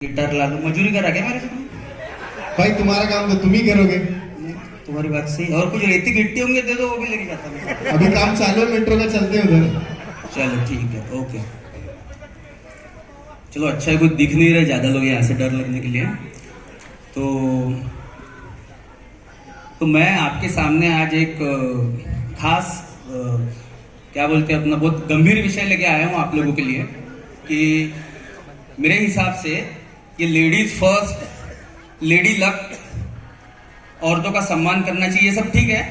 Guitar ला लो, मजूरी करा क्या मेरे से तुम? भाई तुम्हारा काम तो तुम ही करोगे। तुम्हारी बात सही। और कुछ रेती गिट्टी होंगे दे दो, वो भी लेके जाता मैं। अभी काम चालू है, मेट्रो का, चलते हैं उधर। चलो ठीक है, ओके। चलो अच्छा है, कुछ दिख नहीं रहा ज्यादा लोग यहाँ से डर लगने के लिए। तो मैं आपके सामने आज एक खास क्या बोलते हैं अपना बहुत गंभीर विषय लेके आया हूँ आप लोगों के लिए कि मेरे हिसाब से ये लेडीज फर्स्ट, लेडी लक, औरतों का सम्मान करना चाहिए, सब ठीक है।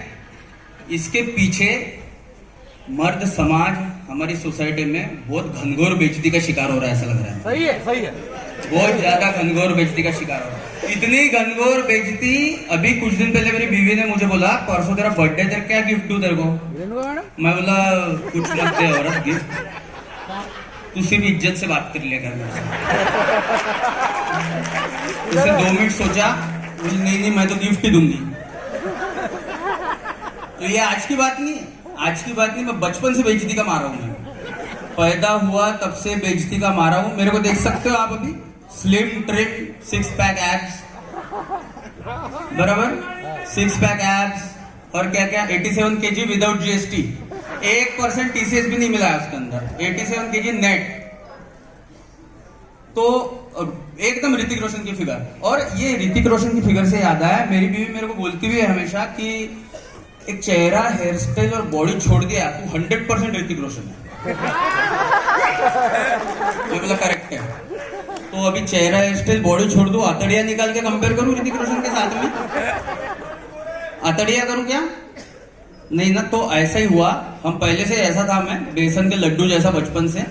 इसके पीछे मर्द समाज हमारी सोसाइटी में बहुत घनघोर बेइज्जती का शिकार हो रहा है, ऐसा लग रहा है। सही है, सही है। बहुत ज्यादा घनघोर बेइज्जती का शिकार हो रहा है। इतनी घनघोर बेइज्जती, अभी कुछ दिन पहले मेरी बीवी ने मुझे बोला परसों तेरा बर्थडे, तेरा क्या गिफ्ट दूं तेरे को? मैं बोला कुछ मत दे औरत गिफ्ट, तू सिर्फ इज्जत से बात कर लिया कर मेरे से। उसने 2 मिनट सोचा, बोली नहीं मैं तो गिफ्ट ही दूंगी। तो ये आज की बात नहीं है, आज की बात नहीं, मैं बचपन से बेइज्जती का मारा हूं। मैं पैदा हुआ तब से बेइज्जती का मारा हूं। मेरे को देख सकते हो आप अभी, स्लिम ट्रिम, 6 पैक एब्स, बराबर 6 पैक एब्स, और क्या क्या 87 kg विदाउट जीएसटी, 1% टीसीएस भी नहीं मिला है उसके अंदर, 87 kg नेट। तो एकदम ऋतिक रोशन की फिगर। और ये ऋतिक रोशन की फिगर से याद आया, मेरी बीवी मेरे को बोलती हुई है हमेशा कि एक चेहरा, हेयर स्टाइल और बॉडी छोड़ दिया तू 100% ऋतिक रोशन है। ये बोला करेक्ट है। तो अभी चेहरा, हेयर स्टाइल, बॉडी छोड़ दूं, अतड़िया निकाल के कंपेयर करूं ऋतिक रोशन के साथ में? अतड़िया करूं क्या? नहीं ना। तो ऐसा ही हुआ, हम पहले से ऐसा था, मैं बेसन के लड्डू जैसा बचपन से।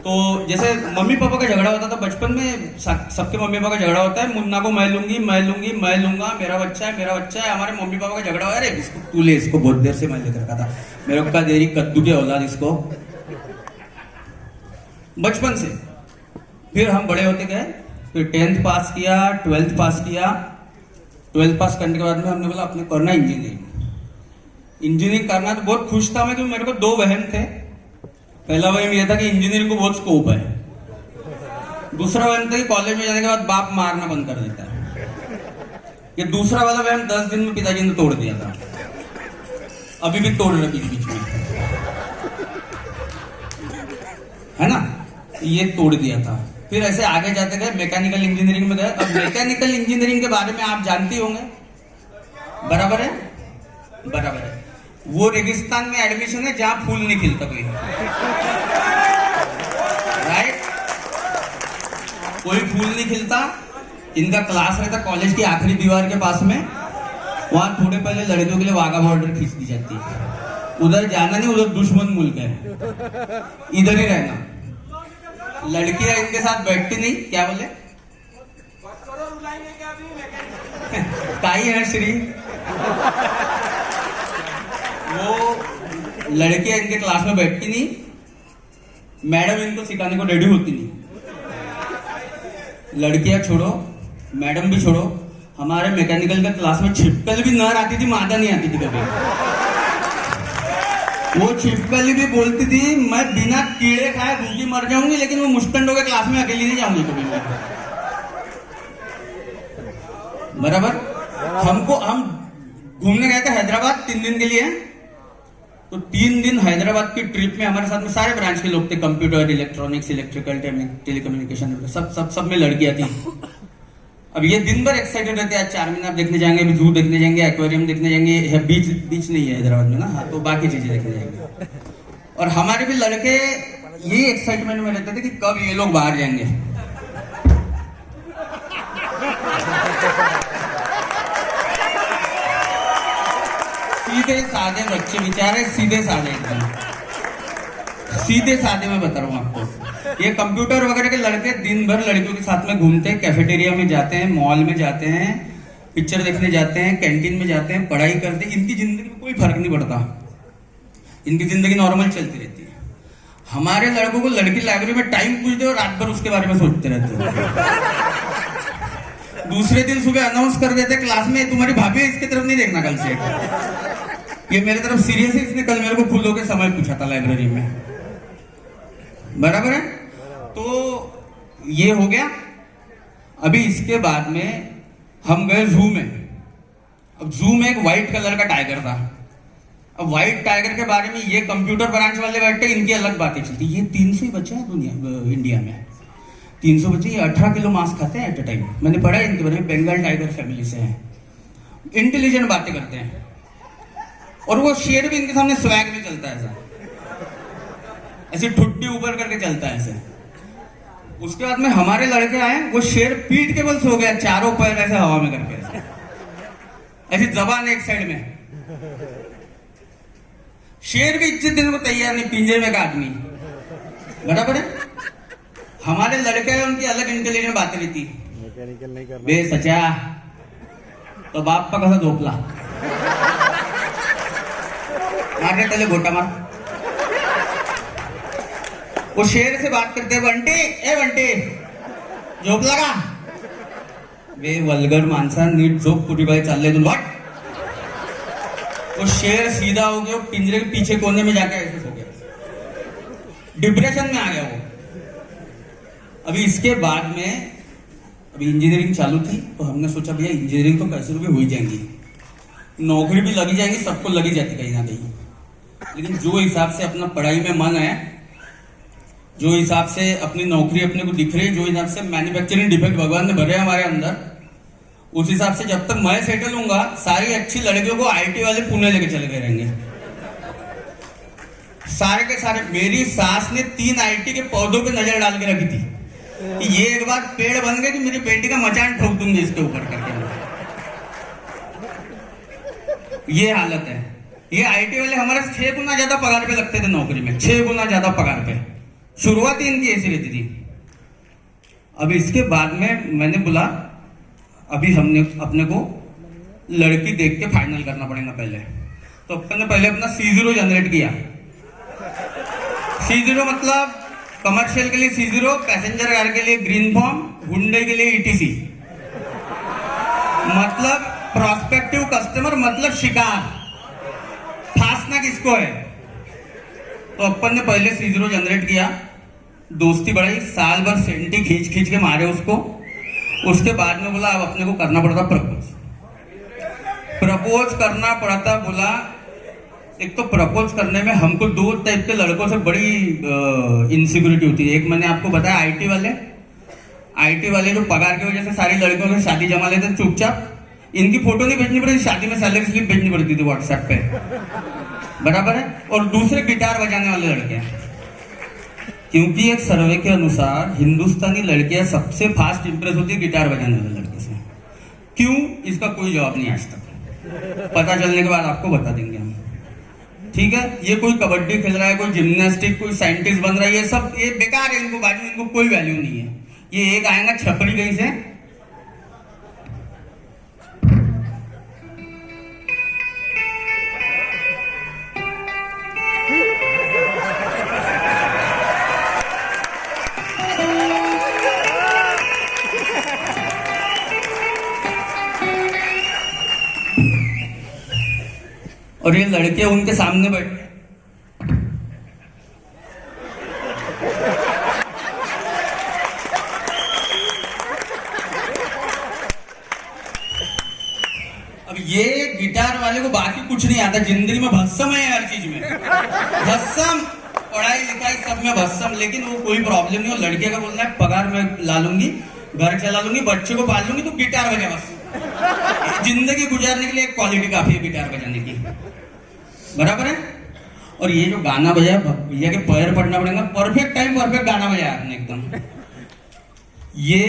तो जैसे मम्मी पापा का झगड़ा होता था बचपन में, सबके मम्मी पापा का झगड़ा होता है, मुन्ना को मैं लूंगी, मैं लूंगी, मैं लूंगा, मेरा बच्चा है, मेरा बच्चा है। हमारे मम्मी पापा का झगड़ा हुआ, अरे इसको तू ले, इसको बहुत देर से मैं लेकर रखा था, मेरे को क्या देरी कद्दू की औलाद इसको, बचपन से। फिर हम बड़े होते गए, फिर 10th पास किया, 12th पास किया। 12th पास करने के बाद में हमने बोला अपने करना इंजीनियरिंग। इंजीनियरिंग करना तो बहुत खुश था मैं, क्योंकि मेरे को 2 वहम थे। पहला वहम यह था कि इंजीनियरिंग को बहुत स्कोप है। दूसरा वहम था कि कॉलेज में जाने के बाद बाप मारना बंद कर देता है। ये दूसरा वाला वहम 10 दिन में पिताजी ने तोड़ दिया था, अभी भी तोड़ रहे बीच बीच में, है ना। ये तोड़ दिया था। फिर ऐसे आगे जाते गए, मैकेनिकल इंजीनियरिंग में गए। अब मैकेनिकल इंजीनियरिंग के बारे में आप जानते होंगे, बराबर है? बराबर है। वो रेगिस्तान में एडमिशन है जहां फूल नहीं खिलता कोई, राइट? कोई फूल नहीं खिलता। इनका क्लास रहता कॉलेज की आखिरी दीवार के पास में, वहां थोड़े पहले लड़कियों के लिए वाघा बॉर्डर खींच दी जाती है। उधर जाना नहीं, उधर दुश्मन मुल्क है, इधर ही रहना। लड़कियां इनके साथ बैठती नहीं। क्या बोले? ताई है श्री, वो लड़कियां इनके क्लास में बैठती नहीं, मैडम इनको सिखाने को रेडी होती नहीं। लड़कियां छोड़ो, मैडम भी छोड़ो, हमारे मैकेनिकल के क्लास में छिपकल भी नर आती थी, मादा नहीं आती थी कभी। वो छिपकली भी बोलती थी मैं बिना कीड़े खाए भूखी मर जाऊंगी, लेकिन वो मुस्टंडों के क्लास में अकेली नहीं जाऊंगी कभी मैं, बराबर। हम घूमने गए थे हैदराबाद 3 दिन के लिए। तो 3 दिन हैदराबाद की ट्रिप में हमारे साथ में सारे ब्रांच के लोग थे, कंप्यूटर, इलेक्ट्रॉनिक्स, इलेक्ट्रिकल, टेलीकम्युनिकेशन, सब में लड़कियां थी। अब ये दिन भर एक्साइटेड रहते हैं, 4 मीनार देखने जाएंगे, अभी जू देखने जाएंगे, एक्वेरियम देखने जाएंगे, बीच नहीं है हैदराबाद में ना, हाँ, तो बाकी चीजें देखने जाएंगे। और हमारे भी लड़के यही एक्साइटमेंट में रहते थे कि कब ये लोग बाहर जाएंगे। सीधे साधे बच्चे बेचारे, सीधे साधे, एकदम सीधे साधे। मैं बता रहा हूँ आपको, ये कंप्यूटर वगैरह के लड़के दिन भर लड़कियों के साथ में घूमते हैं, कैफेटेरिया में जाते हैं, मॉल में जाते हैं, पिक्चर देखने जाते हैं, कैंटीन में जाते हैं, पढ़ाई करते हैं। इनकी जिंदगी में कोई फर्क नहीं पड़ता, इनकी जिंदगी नॉर्मल चलती रहती है। हमारे लड़कों को लड़की लाइब्रेरी में टाइम पूछते और रात भर उसके बारे में सोचते रहते हो। दूसरे दिन सुबह अनाउंस कर देते क्लास में, तुम्हारी भाभी है, इसकी तरफ नहीं देखना कल से, ये मेरे तरफ सीरियस है, इसने कल मेरे को फूलों के समय पूछा था लाइब्रेरी में, बराबर है। तो ये हो गया। अभी इसके बाद में हम गए जू में। अब जू में एक व्हाइट कलर का टाइगर था। अब व्हाइट टाइगर के बारे में ये कंप्यूटर ब्रांच वाले बैठे, इनकी अलग बातें चलती। ये 300 ही बच्चे हैं इंडिया में, 300 बच्चे, ये 18 किलो मांस खाते हैं एट अ टाइम। मैंने पढ़ा है इनके बारे में, बंगाल टाइगर फैमिली से हैं, इंटेलिजेंट बातें करते हैं। और वो शेर भी इनके सामने स्वैग में चलता है, ऐसे ठुड्डी ऊपर करके चलता है ऐसे। उसके बाद में हमारे लड़के आए, वो शेर पीठ के बल सो गया, चारों पैर ऐसे हवा में करके, ऐसी जबान एक साइड में। शेर भी इज्जत देने को तैयार नहीं, पिंजरे में का आदमी, बराबर है। हमारे लड़के हैं, उनकी अलग इंटेलिजेंट बातें रहती। मैकेनिकल नहीं करना बे सचा तो बाप का कसा झोपला, मार रे तले गोटा मार। वो शेर से बात करते, बंटी ए बंटी झोपला का? वे वल्गर माणसा, नीट झोप, कुठे बाई चालले तुम वाट। वो शेर सीधा हो गया, पिंजरे के पीछे कोने में जाके ऐसे सो गया, डिप्रेशन में आ गया वो। अभी इसके बाद में अभी इंजीनियरिंग चालू थी, तो हमने सोचा भैया इंजीनियरिंग तो कैसे भी हो ही जाएंगी, नौकरी भी लगी जाएंगी, सबको लगी जाती कहीं ना कहीं। लेकिन जो हिसाब से अपना पढ़ाई में मन है, जो हिसाब से अपनी नौकरी अपने को दिख रही, जो हिसाब से मैन्युफैक्चरिंग डिफेक्ट भगवान ने भरे हमारे अंदर, उस हिसाब से जब तक मैं सेटल हूंगा, सारी अच्छी लड़कियों को आईटी वाले पुणे लेके चले गए रहेंगे, सारे के सारे। मेरी सास ने 3 आईटी के पौधों पे नजर डाल के रखी थी कि ये एक बार पेड़ बन गए कि मेरी बेटी का मचान ठोक दूंगी इसके ऊपर करके। ये हालत है। ये आईटी वाले हमारे 6 गुना ज्यादा पगार पे लगते थे नौकरी में, 6 गुना ज्यादा पगार पे। शुरुआत ही इनकी ऐसी रहती थी। अब इसके बाद में मैंने बोला अभी हमने अपने को लड़की देख के फाइनल करना पड़ेगा पहले। तो अपन ने पहले अपना C0 जनरेट किया। C0 मतलब कमर्शियल के लिए C0, पैसेंजर कार के लिए ग्रीन फॉर्म, हुंडई के लिए ETC, मतलब प्रोस्पेक्टिव कस्टमर, मतलब शिकार। फांसना किसको है? तो अपन ने पहले C0 जनरेट किया, दोस्ती बढ़ाई, साल भर सेंटी खींच खींच के मारे उसको। उसके बाद में बोला अब अपने को करना पड़ता प्रपोज करना पड़ता। बोला एक तो प्रपोज करने में हमको 2 टाइप के लड़कों से बड़ी इनसिक्योरिटी होती है। एक मैंने आपको बताया आईटी वाले जो पगार की वजह से सारी लड़कियों की शादी जमा लेते थे चुपचाप, इनकी फोटो नहीं भेजनी पड़ती, शादी में सैलरी स्लिप भेजनी पड़ती थी व्हाट्सएप पे, बराबर है। और दूसरे गिटार बजाने वाले लड़के, क्योंकि एक सर्वे के अनुसार हिंदुस्तानी लड़कियां सबसे फास्ट इंप्रेस होती है गिटार बजाने वाले लड़के से। क्यों? इसका कोई जवाब नहीं आज तक, पता चलने के बाद आपको बता देंगे हम, ठीक है। ये कोई कबड्डी खेल रहा है, कोई जिम्नास्टिक, कोई साइंटिस्ट बन रहा है, ये सब ये बेकार है, इनको बाजू इनको कोई वैल्यू नहीं है। ये एक आएगा छपरी कहीं से, और ये लड़के उनके सामने बैठे। अब ये गिटार वाले को बाकी कुछ नहीं आता, जिंदगी में भस्सम है हर चीज में, भस्सम, पढ़ाई लिखाई सब में भस्सम। लेकिन वो कोई प्रॉब्लम नहीं हो। लड़के का बोलना है पगार में ला लूंगी, घर चला लूंगी, बच्चे को पाल लूंगी, तो गिटार बजा बस। जिंदगी गुजारने के लिए एक क्वालिटी काफी है गिटार बजाने की, बराबर है। और ये जो गाना बजाया, भैया के पैर पड़ना पड़ेगा, परफेक्ट टाइम परफेक्ट गाना बजाया आपने एकदम। ये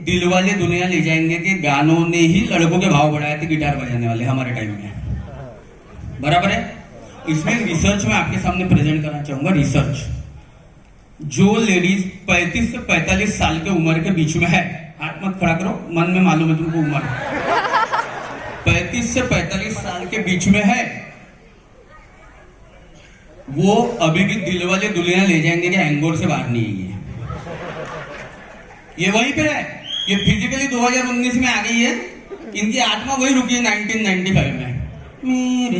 दिल वाले दुनिया ले जाएंगे कि गानों ने ही लड़कों के भाव बढ़ाए थे गिटार बजाने वाले हमारे टाइम में, बराबर है। इसमें रिसर्च में आपके सामने प्रेजेंट करना चाहूंगा। रिसर्च, जो लेडीज 35 से 45 साल के उम्र के बीच में है, हाथ मत खड़ा करो, मन में मालूम है तुमको उम्र, 35 से 45 साल के बीच में है, वो अभी भी दिल वाले दुनिया ले जाएंगे कि हैंगओवर से बाहर नहीं है। ये वहीं पे है, ये फिजिकली 2019 में आ गई है, इनकी आत्मा वही रुकी है 1995 में। मेरे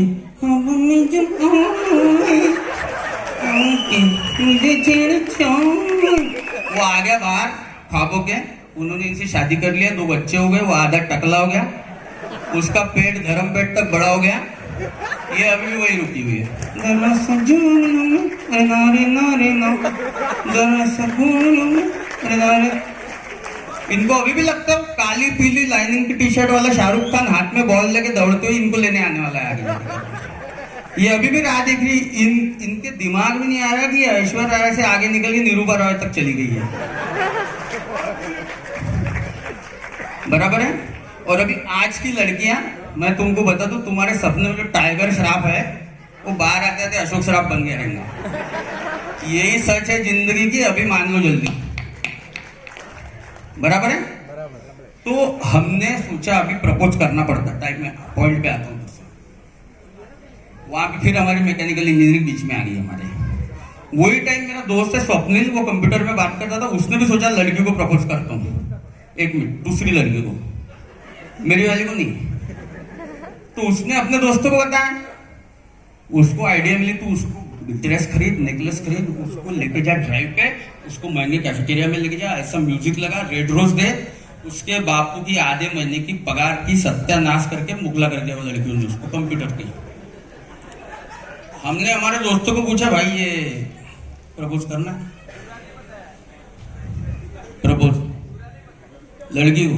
वो आ गया बाहर ख्वाबों के, उन्होंने इनसे शादी कर लिया, 2 बच्चे हो गए, वो आधा टकला हो गया, उसका पेट धर्म पेट तक बड़ा हो गया, ये अभी भी वही रुकी हुई है। जरा सा झूलो, नारे नारे ना, जरा सा झूलो, नारे। इनको अभी भी लगता है काली पीली लाइनिंग की टी शर्ट वाला शाहरुख खान हाथ में बॉल लेके दौड़ते हुए इनको लेने आने वाला है आगे। ये अभी भी राह देख रही, इनके दिमाग में नहीं आ रहा कि ऐश्वर्या राय से आगे निकल के निरूपा रॉय तक चली गई है। बराबर है। और अभी आज की लड़कियां, मैं तुमको बता दूं, तुम्हारे सपने में जो टाइगर श्रॉफ है वो बाहर आते आते अशोक श्रॉफ बन गया रहेगा। यही सच है जिंदगी की, अभी मान लो जल्दी। बराबर है। तो हमने सोचा अभी प्रपोज करना पड़ता, टाइम में पॉइंट पे आता हूँ। वहां पे फिर हमारी मैकेनिकल इंजीनियरिंग बीच में आ गई हमारे। वही टाइम मेरा दोस्त है स्वप्निल, वो कंप्यूटर में बात करता था, उसने भी सोचा लड़की को प्रपोज करता हूँ। 1 मिनट, दूसरी लड़की को, मेरी वाली को नहीं। तो उसने अपने दोस्तों को बताया, उसको आइडिया मिली, तो उसको ड्रेस खरीद, नेकलेस खरीद, उसको लेके जा ड्राइव पे, उसको महंगे कैफेटेरिया में लेके जा, ऐसा म्यूजिक लगा, रेड रोज दे, उसके बापू की आधे महीने की पगार की सत्यानाश करके मुगला कर दिया वो लड़कियों ने उसको कंप्यूटर की। हमने हमारे दोस्तों को पूछा, भाई ये प्रपोज करना है? प्रपोज लड़की को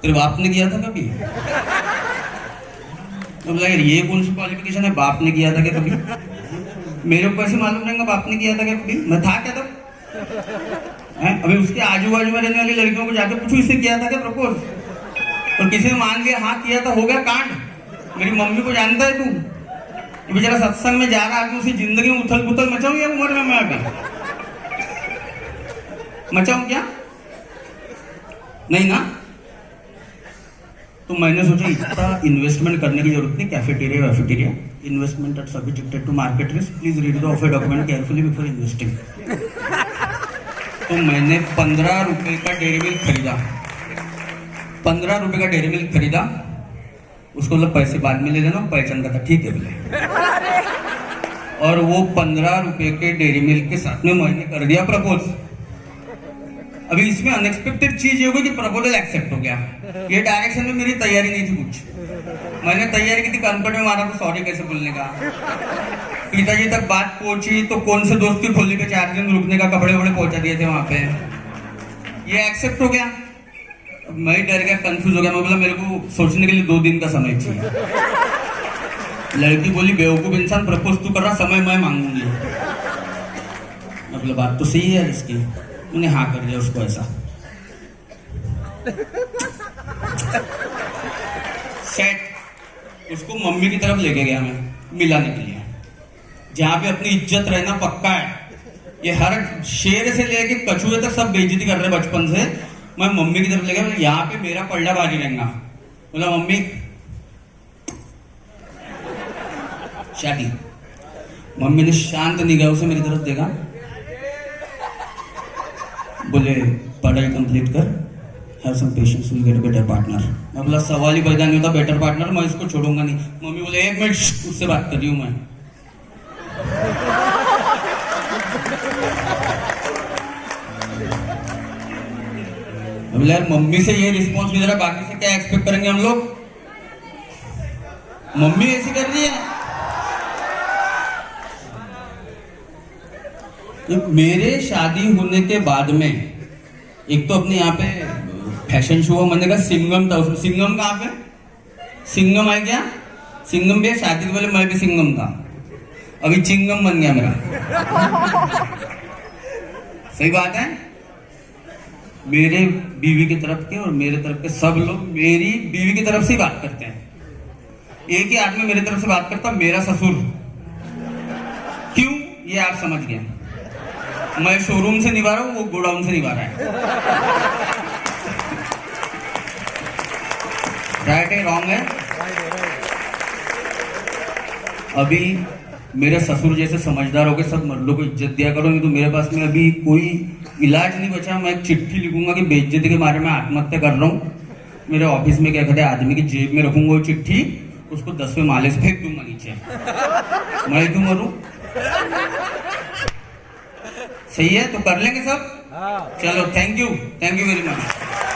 तेरे बाप ने किया था कभी? तो बोला यार ये कौन सी क्वालिफिकेशन है, बाप ने किया था क्या कभी? मेरे को कैसे मालूम रहेगा बाप ने किया था क्या कभी? मैं था क्या तब? अभी उसके आजू बाजू में रहने वाली लड़कियों को जाके पूछो इसने किया था क्या प्रपोज? और किसी ने मान लिया हाँ किया था, हो गया कांड। मेरी मम्मी को जानता है तू? बेचारा सत्संग में जा रहा है, उसी जिंदगी में उथल पुथल मचाऊं या उम्र में मैं अभी मचाऊं क्या? नहीं ना। तो मैंने सोचा इतना इन्वेस्टमेंट करने की जरूरत नहीं, कैफेटेरिया वैफेटेरिया, investment at subjected to market risk, please read the offer document carefully before investing. तो मैंने 15 रुपए का डेयरी मिल्क खरीदा, 15 रुपए का डेयरी मिल्क खरीदा। उसको मतलब पैसे बाद में ले लेना, पहचान का था, ठीक है बोले। और वो 15 रुपए के डेयरी मिल्क के साथ में मैंने कर दिया प्रपोज। अभी इसमें अनएक्सपेक्टेड चीज ये होगी कि प्रपोजल एक्सेप्ट हो गया। ये डायरेक्शन में मेरी तैयारी नहीं थी कुछ, मैंने तैयारी की थी कनपट में मारा तो सॉरी कैसे बोलने का। पिताजी तक बात पहुंची तो कौन से दोस्त की खोली पे 4 दिन रुकने का कपड़े वपड़े पहुंचा दिए थे वहां पे। ये एक्सेप्ट हो गया। मैं डर गया, कंफ्यूज हो गया। मैं बोला मेरे को सोचने के लिए 2 दिन का समय चाहिए। लड़की बोली बेवकूफ इंसान, प्रपोज तू कर रहा, समय मैं मांगूंगी। मैं बोला बात तो सही है इसकी। मैंने हाँ कर दिया उसको ऐसा सेट। उसको मम्मी की तरफ लेके गया मैं मिलाने के लिए, जहां पे अपनी इज्जत रहना पक्का है। ये हर शेर से लेके कछुए तक सब बेइज्जती कर रहे बचपन से। मैं मम्मी की तरफ ले गया, यहाँ पे मेरा पल्ला बाजी रहेगा। बोला मम्मी शादी। मम्मी ने शांत निगाहों से मेरी तरफ देखा, बोले पढ़ाई कंप्लीट कर, have some patience, will get a better partner. मैं बोला सवाल ही पैदा नहीं होता बेटर पार्टनर, मैं इसको छोड़ूंगा नहीं। मम्मी बोले 1 मिनट, उससे बात कर रही हूं मैं। बोले यार मम्मी से ये रिस्पॉन्स मिल रहा है, बाकी से क्या एक्सपेक्ट करेंगे हम लोग? मम्मी ऐसी कर रही है। मेरे शादी होने के बाद में एक तो अपने यहाँ पे फैशन शो, मैंने कहा सिंगम था, उसमें सिंगम कहाँ पे? सिंगम है क्या? सिंगम भी है, शादी के पहले मैं भी सिंगम था, अभी चिंगम बन गया मेरा। सही बात है। मेरे बीवी की तरफ के और मेरे तरफ के सब लोग मेरी बीवी की तरफ से ही बात करते हैं। एक ही आदमी मेरी तरफ से बात करता, मेरा ससुर। क्यों ये आप समझ गए। मैं शोरूम से निभा रहा हूं, वो गोडाउन से निभा रहा है। राइट है रॉन्ग है? अभी मेरे ससुर जैसे समझदार होकर सब मर्दों को इज्जत दिया करो, नहीं तो मेरे पास में अभी कोई इलाज नहीं बचा। मैं एक चिट्ठी लिखूंगा कि बेइज्जती के बारे में आत्महत्या कर रहा हूँ। मेरे ऑफिस में क्या कहते हैं, आदमी की जेब में रखूंगा वो चिट्ठी, उसको 10वें माले से फेंक दूंगा नीचे। मैं क्यों मरूं? सही है तो कर लेंगे सब। चलो थैंक यू वेरी मच.